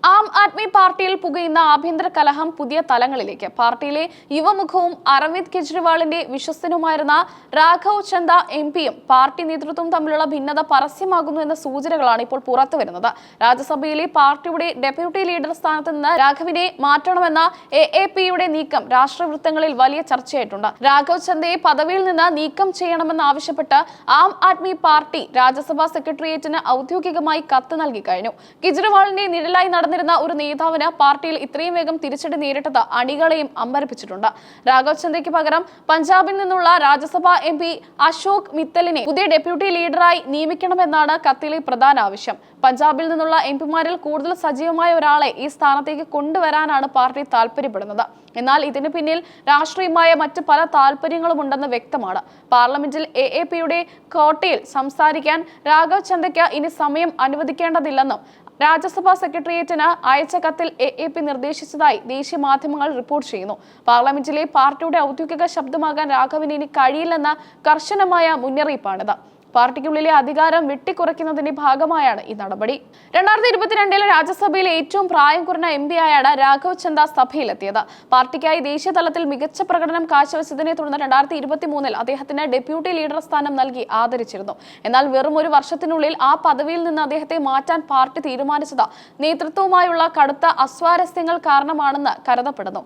ആം ആദ്മി പാർട്ടിയിൽ പുകയുന്ന ആഭ്യന്തര കലഹം പുതിയ തലങ്ങളിലേക്ക്. പാർട്ടിയിലെ യുവമുഖവും അരവിന്ദ് കെജ്രിവാളിന്റെ വിശ്വസ്തനുമായിരുന്ന രാഘവ് ചന്ദ എംപിയും പാർട്ടി നേതൃത്വവും തമ്മിലുള്ള ഭിന്നത പരസ്യമാകുന്നു എന്ന സൂചനകളാണ് ഇപ്പോൾ പുറത്തുവരുന്നത്. രാജ്യസഭയിലെ പാർട്ടിയുടെ ഡെപ്യൂട്ടി ലീഡർ സ്ഥാനത്ത് നിന്ന് രാഘവിനെ മാറ്റണമെന്ന AAPയുടെ നീക്കം രാഷ്ട്രീയവൃത്തങ്ങളിൽ വലിയ ചർച്ചയായിട്ടുണ്ട്. രാഘവ് ചന്ദയെ പദവിയിൽ നിന്ന് നീക്കം ചെയ്യണമെന്നാവശ്യപ്പെട്ട് ആം ആദ്മി പാർട്ടി രാജ്യസഭാ സെക്രട്ടേറിയറ്റിന് ഔദ്യോഗികമായി കത്ത് നൽകി കഴിഞ്ഞു. കെജ്രിവാളിന്റെ നിഴലായി നടന്നിരുന്ന ഒരു നേതാവിന് പാർട്ടിയിൽ ഇത്രയും വേഗം തിരിച്ചടി നേരിട്ടത് അണികളെയും അമ്പരപ്പിച്ചിട്ടുണ്ട്. രാഘവ് ചന്ദയ്ക്ക് പകരം പഞ്ചാബിൽ നിന്നുള്ള രാജ്യസഭാ MP അശോക് മിത്തലിനെ പുതിയ ഡെപ്യൂട്ടി ലീഡറായി നിയമിക്കണമെന്നാണ് കത്തിലെ പ്രധാന ആവശ്യം. പഞ്ചാബിൽ നിന്നുള്ള MPമാരിൽ കൂടുതൽ സജീവമായ ഒരാളെ ഈ സ്ഥാനത്തേക്ക് കൊണ്ടുവരാനാണ് പാർട്ടി താൽപര്യപ്പെടുന്നത്. എന്നാൽ ഇതിന് പിന്നിൽ രാഷ്ട്രീയമായ മറ്റ് പല താൽപര്യങ്ങളുമുണ്ടെന്ന് വ്യക്തമാണ്. പാർലമെന്റിൽ AAPയുടെ കോട്ടയിൽ സംസാരിക്കാൻ രാഘവ് ചന്ദയ്ക്ക് ഇനി സമയം അനുവദിക്കേണ്ടതില്ലെന്നും രാജ്യസഭാ സെക്രട്ടേറിയറ്റിന് അയച്ച കത്തിൽ AAP നിർദ്ദേശിച്ചതായി ദേശീയ മാധ്യമങ്ങൾ റിപ്പോർട്ട് ചെയ്യുന്നു. പാർലമെന്റിലെ പാർട്ടിയുടെ ഔദ്യോഗിക ശബ്ദമാകാൻ രാഘവിന് ഇനി കഴിയില്ലെന്ന കർശനമായ മുന്നറിയിപ്പാണിത്. പാർട്ടിക്കുള്ളിലെ അധികാരം വെട്ടിക്കുറയ്ക്കുന്നതിന്റെ ഭാഗമായാണ് ഈ നടപടി. 2022 രാജ്യസഭയിലെ ഏറ്റവും പ്രായം കുറഞ്ഞ MP ആയാണ് രാഘവ് ചന്ദ സഭയിലെത്തിയത്. പാർട്ടിക്കായി ദേശീയ തലത്തിൽ മികച്ച പ്രകടനം കാഴ്ചവെച്ചതിനെ തുടർന്ന് 2023 അദ്ദേഹത്തിന് ഡെപ്യൂട്ടി ലീഡർ സ്ഥാനം നൽകി ആദരിച്ചിരുന്നു. എന്നാൽ വെറും ഒരു വർഷത്തിനുള്ളിൽ ആ പദവിയിൽ നിന്ന് അദ്ദേഹത്തെ മാറ്റാൻ പാർട്ടി തീരുമാനിച്ചത് നേതൃത്വവുമായുള്ള കടുത്ത അസ്വാരസ്യങ്ങൾ കാരണമാണെന്ന് കരുതപ്പെടുന്നു.